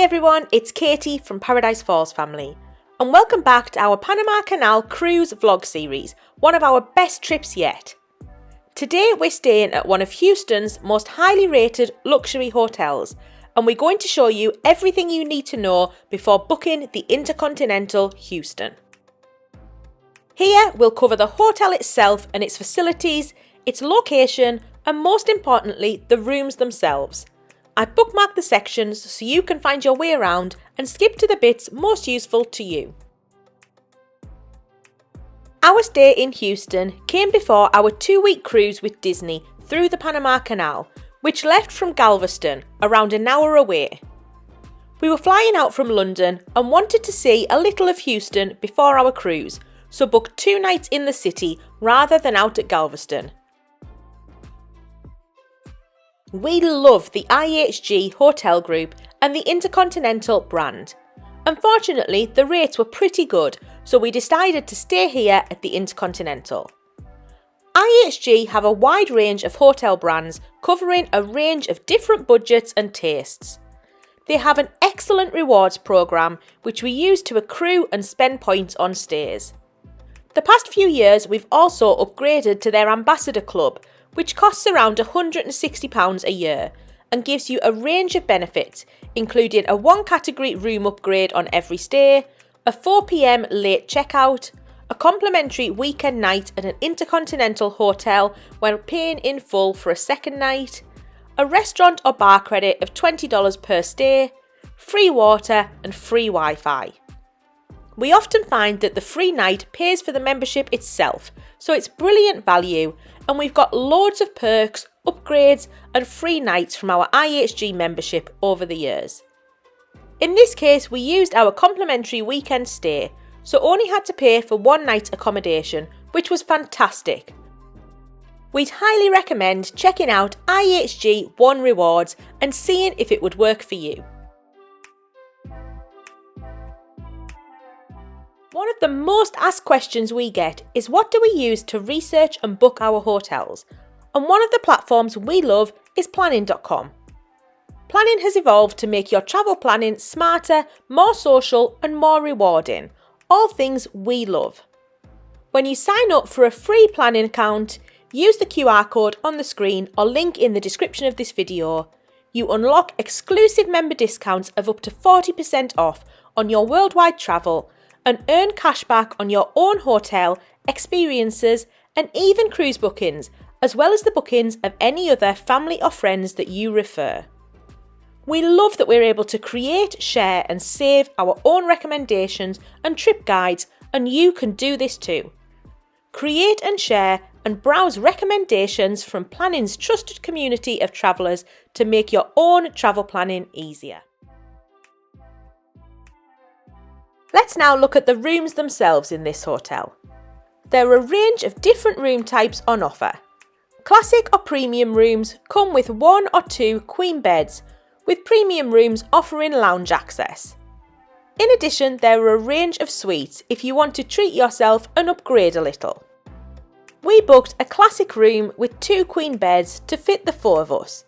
everyone, it's Katie from Paradise Falls family, and welcome back to our Panama Canal cruise vlog series, one of our best trips yet. Today we're staying at one of Houston's most highly rated luxury hotels, and we're going to show you everything you need to know before booking the InterContinental Houston. Here we'll cover the hotel itself and its facilities, its location, and most importantly, the rooms themselves. I've bookmarked the sections so you can find your way around and skip to the bits most useful to you. Our stay in Houston came before our 2-week cruise with Disney through the Panama Canal, which left from Galveston, around an hour away. We were flying out from London and wanted to see a little of Houston before our cruise, so booked 2 nights in the city rather than out at Galveston. We love the IHG hotel group and the InterContinental brand. Unfortunately, the rates were pretty good, so we decided to stay here at the InterContinental. IHG have a wide range of hotel brands covering a range of different budgets and tastes. They have an excellent rewards programme which we use to accrue and spend points on stays. The past few years we've also upgraded to their Ambassador Club, which costs around £160 a year and gives you a range of benefits, including a 1-category room upgrade on every stay, a 4 p.m. late checkout, a complimentary weekend night at an InterContinental hotel when paying in full for a second night, a restaurant or bar credit of $20 per stay, free water and free Wi-Fi. We often find that the free night pays for the membership itself, so it's brilliant value, and we've got loads of perks, upgrades and free nights from our IHG membership over the years. In this case, we used our complimentary weekend stay, so only had to pay for 1 night's accommodation, which was fantastic. We'd highly recommend checking out IHG One Rewards and seeing if it would work for you. One of the most asked questions we get is what do we use to research and book our hotels? And one of the platforms we love is planning.com. Planning has evolved to make your travel planning smarter, more social and more rewarding, all things we love. When you sign up for a free planning account, use the QR code on the screen or link in the description of this video. You unlock exclusive member discounts of up to 40% off on your worldwide travel and earn cashback on your own hotel, experiences and even cruise bookings, as well as the bookings of any other family or friends that you refer. We love that we're able to create, share and save our own recommendations and trip guides, and you can do this too. Create and share and browse recommendations from planning's trusted community of travellers to make your own travel planning easier. Let's now look at the rooms themselves in this hotel. There are a range of different room types on offer. Classic or premium rooms come with 1 or 2 queen beds, with premium rooms offering lounge access. In addition, there are a range of suites if you want to treat yourself and upgrade a little. We booked a classic room with 2 queen beds to fit the 4 of us.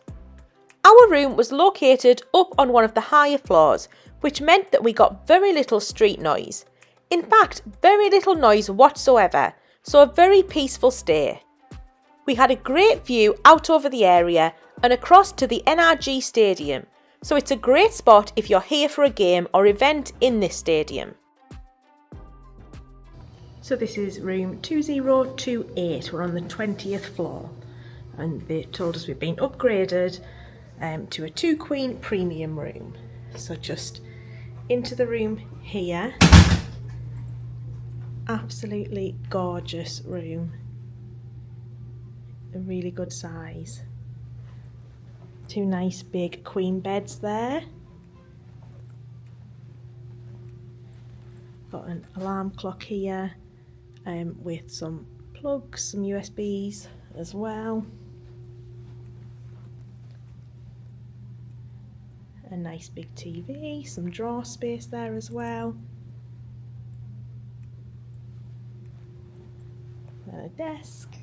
Our room was located up on one of the higher floors, which meant that we got very little street noise. In fact, very little noise whatsoever, so a very peaceful stay. We had a great view out over the area and across to the NRG Stadium, so it's a great spot if you're here for a game or event in this stadium. So this is room 2028, we're on the 20th floor, and they told us we've been upgraded to a 2 queen premium room. So just into the room here, absolutely gorgeous room, a really good size. 2 nice big queen beds there. Got an alarm clock here with some plugs, some USBs as well. A nice big TV, some drawer space there as well. A desk,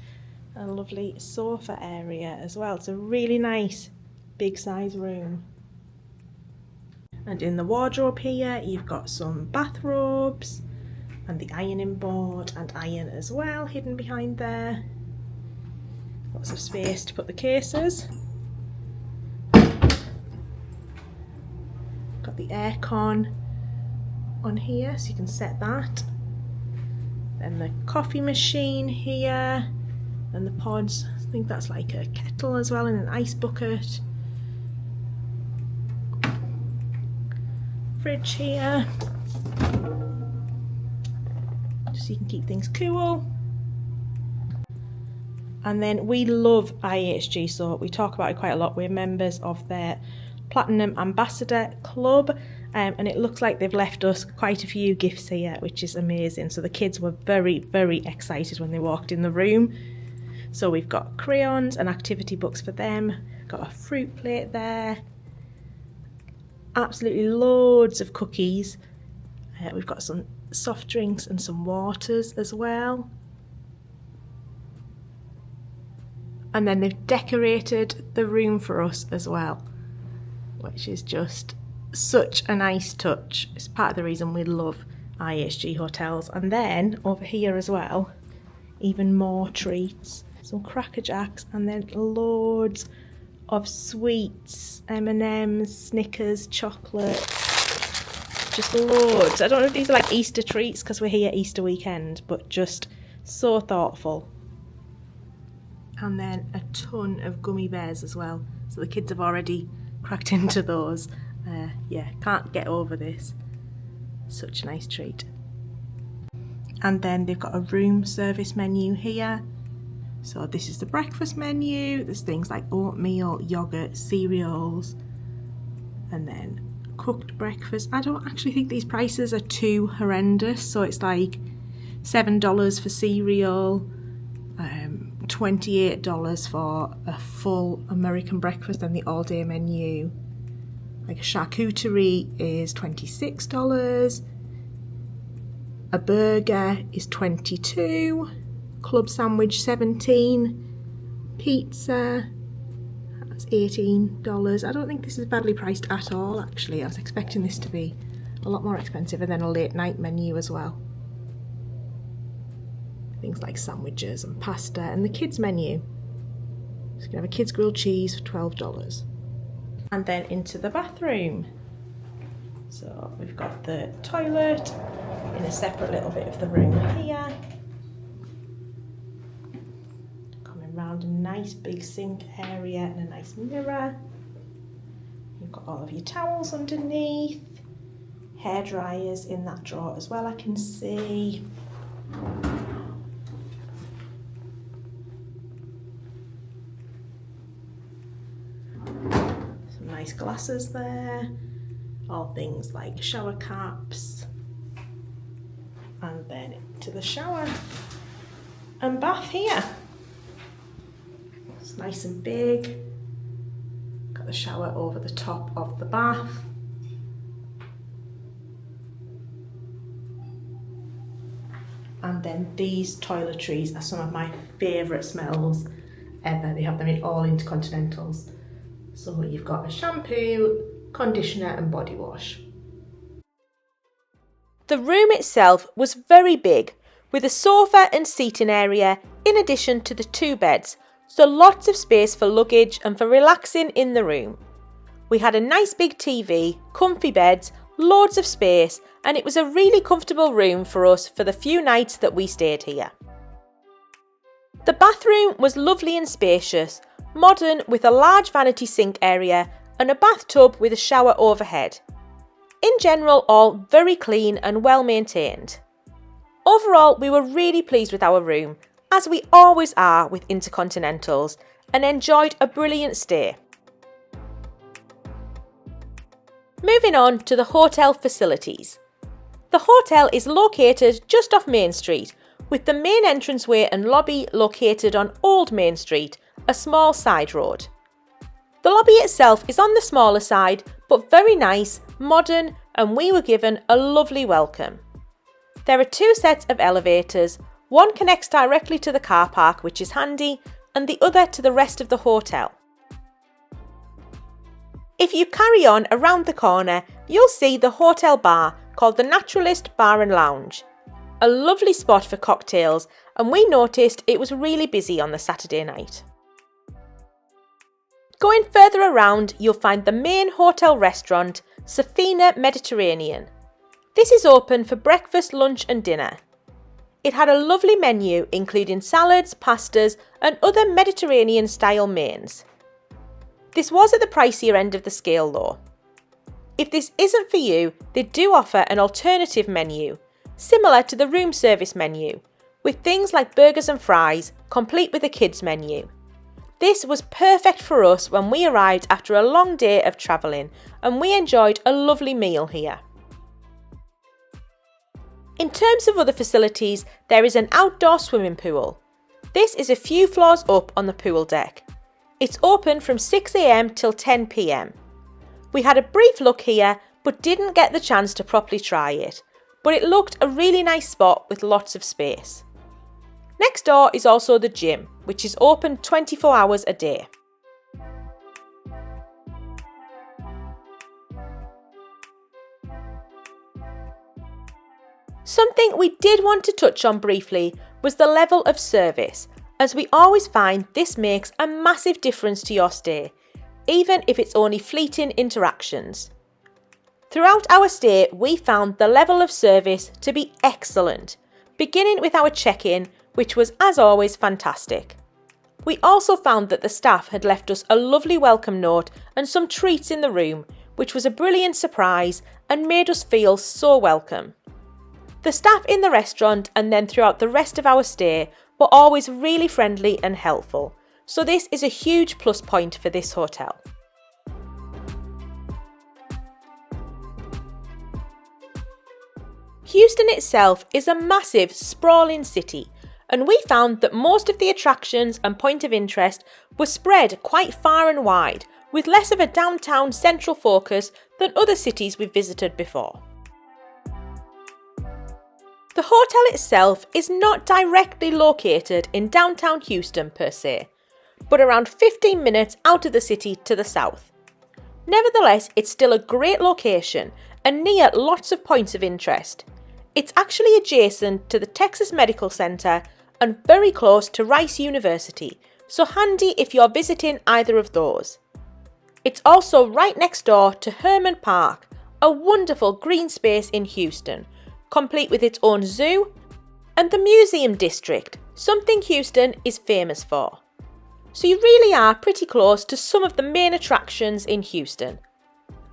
a lovely sofa area as well. It's a really nice big size room. And in the wardrobe here, you've got some bathrobes and the ironing board and iron as well, hidden behind there. Lots of space to put the cases. Got the aircon on here, so you can set that. Then the coffee machine here, and the pods. I think that's like a kettle as well, and an ice bucket. Fridge here, just so you can keep things cool. And then we love IHG, so we talk about it quite a lot. We're members of their Platinum Ambassador Club, and it looks like they've left us quite a few gifts here, which is amazing. So the kids were very, very excited when they walked in the room. So we've got crayons and activity books for them, got a fruit plate there, absolutely loads of cookies. We've got some soft drinks and some waters as well. And then they've decorated the room for us as well, which is just such a nice touch. It's part of the reason we love IHG hotels. And then over here as well, even more treats, some Cracker Jacks, and then loads of sweets, M&Ms, Snickers, chocolate, just loads. I don't know if these are like Easter treats because we're here Easter weekend, but just so thoughtful. And then a ton of gummy bears as well, so the kids have already cracked into those. Yeah, can't get over this. Such a nice treat. And then they've got a room service menu here. So this is the breakfast menu. There's things like oatmeal, yogurt, cereals, and then cooked breakfast. I don't actually think these prices are too horrendous. So it's like $7 for cereal, $28 for a full American breakfast, and the all-day menu. Like a charcuterie is $26. A burger is $22. Club sandwich $17. Pizza, that's $18. I don't think this is badly priced at all, actually. I was expecting this to be a lot more expensive. And then a late night menu as well. Things like sandwiches and pasta, and the kids menu. So you can have a kids grilled cheese for $12. And then into the bathroom. So we've got the toilet in a separate little bit of the room here. Coming round a nice big sink area and a nice mirror. You've got all of your towels underneath. Hair dryers in that drawer as well, I can see. Nice glasses there, all things like shower caps, and then to the shower and bath here. It's nice and big. Got the shower over the top of the bath. And then these toiletries are some of my favourite smells ever. They have them in all InterContinentals. So you've got a shampoo, conditioner and body wash. The room itself was very big, with a sofa and seating area in addition to the 2 beds, so lots of space for luggage and for relaxing in the room. We had a nice big TV, comfy beds, loads of space, and it was a really comfortable room for us for the few nights that we stayed here. The bathroom was lovely and spacious, modern with a large vanity sink area and a bathtub with a shower overhead. In general, all very clean and well maintained. Overall, we were really pleased with our room, as we always are with InterContinentals, and enjoyed a brilliant stay. Moving on to the hotel facilities. The hotel is located just off Main Street, with the main entranceway and lobby located on Old Main Street, a small side road. The lobby itself is on the smaller side, but very nice, modern, and we were given a lovely welcome. There are 2 sets of elevators, one connects directly to the car park, which is handy, and the other to the rest of the hotel. If you carry on around the corner, you'll see the hotel bar called the Naturalist Bar and Lounge. A lovely spot for cocktails, and we noticed it was really busy on the Saturday night. Going further around, you'll find the main hotel restaurant, Safina Mediterranean. This is open for breakfast, lunch and dinner. It had a lovely menu including salads, pastas and other Mediterranean-style mains. This was at the pricier end of the scale though. If this isn't for you, they do offer an alternative menu, similar to the room service menu, with things like burgers and fries, complete with a kids menu. This was perfect for us when we arrived after a long day of travelling, and we enjoyed a lovely meal here. In terms of other facilities, there is an outdoor swimming pool. This is a few floors up on the pool deck. It's open from 6 AM till 10 PM. We had a brief look here, but didn't get the chance to properly try it, but it looked a really nice spot with lots of space. Next door is also the gym, which is open 24 hours a day. Something we did want to touch on briefly was the level of service, as we always find this makes a massive difference to your stay, even if it's only fleeting interactions. Throughout our stay, we found the level of service to be excellent, beginning with our check-in, which was as always fantastic. We also found that the staff had left us a lovely welcome note and some treats in the room, which was a brilliant surprise and made us feel so welcome. The staff in the restaurant and then throughout the rest of our stay were always really friendly and helpful, so this is a huge plus point for this hotel. Houston itself is a massive, sprawling city, and we found that most of the attractions and point of interest were spread quite far and wide, with less of a downtown central focus than other cities we've visited before. The hotel itself is not directly located in downtown Houston per se, but around 15 minutes out of the city to the south. Nevertheless, it's still a great location and near lots of points of interest. It's actually adjacent to the Texas Medical Center and very close to Rice University, so handy if you're visiting either of those. It's also right next door to Herman Park, a wonderful green space in Houston, complete with its own zoo, and the Museum District, something Houston is famous for. So you really are pretty close to some of the main attractions in Houston.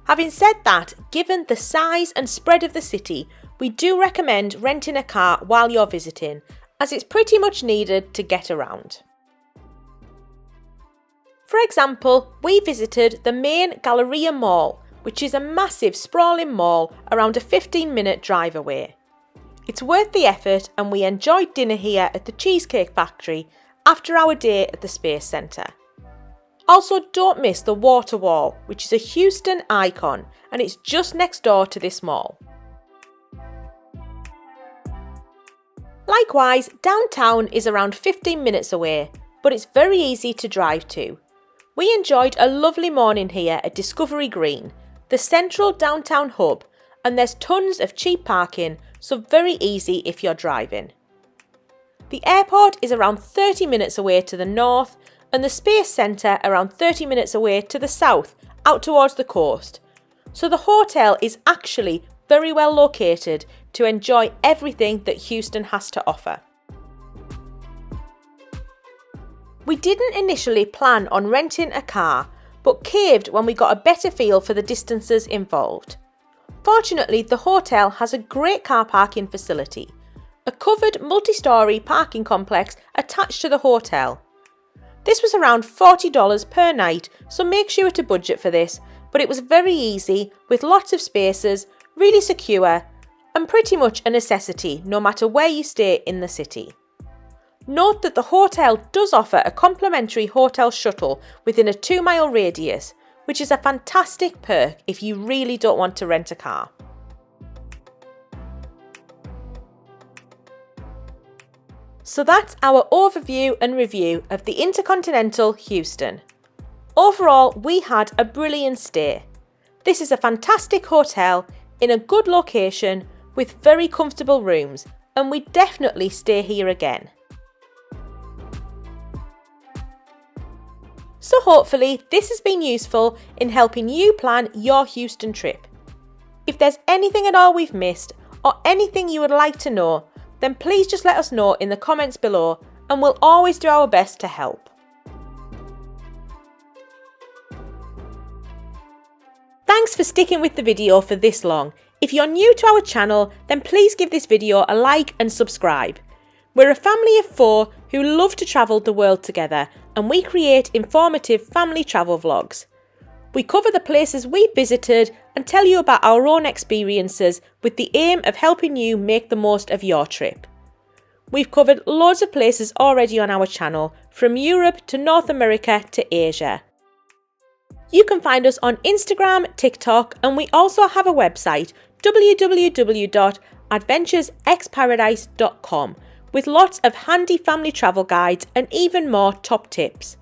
Having said that, given the size and spread of the city, we do recommend renting a car while you're visiting, as it's pretty much needed to get around. For example, we visited the main Galleria Mall, which is a massive sprawling mall around a 15-minute drive away. It's worth the effort, and we enjoyed dinner here at the Cheesecake Factory after our day at the Space Center. Also, don't miss the Water Wall, which is a Houston icon, and it's just next door to this mall. Likewise, downtown is around 15 minutes away, but it's very easy to drive to. We enjoyed a lovely morning here at Discovery Green, the central downtown hub, and there's tons of cheap parking, so very easy if you're driving. The airport is around 30 minutes away to the north, and the Space Center around 30 minutes away to the south, out towards the coast. So the hotel is actually very well located to enjoy everything that Houston has to offer. We didn't initially plan on renting a car, but caved when we got a better feel for the distances involved. Fortunately, the hotel has a great car parking facility, a covered multi-storey parking complex attached to the hotel. This was around $40 per night, so make sure to budget for this, but it was very easy with lots of spaces, really secure, and pretty much a necessity no matter where you stay in the city. Note that the hotel does offer a complimentary hotel shuttle within a 2-mile radius, which is a fantastic perk if you really don't want to rent a car. So that's our overview and review of the InterContinental Houston. Overall, we had a brilliant stay. This is a fantastic hotel in a good location with very comfortable rooms, and we definitely stay here again. So hopefully this has been useful in helping you plan your Houston trip. If there's anything at all we've missed or anything you would like to know, then please just let us know in the comments below and we'll always do our best to help. Thanks for sticking with the video for this long. If you're new to our channel, then please give this video a like and subscribe. We're a family of 4 who love to travel the world together, and we create informative family travel vlogs. We cover the places we visited and tell you about our own experiences with the aim of helping you make the most of your trip. We've covered loads of places already on our channel, from Europe to North America to Asia. You can find us on Instagram, TikTok, and we also have a website, www.adventuresexparadise.com, with lots of handy family travel guides and even more top tips.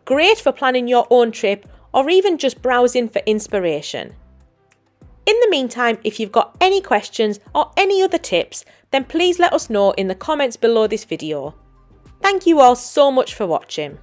Great for planning your own trip or even just browsing for inspiration. In the meantime, if you've got any questions or any other tips, then please let us know in the comments below this video. Thank you all so much for watching.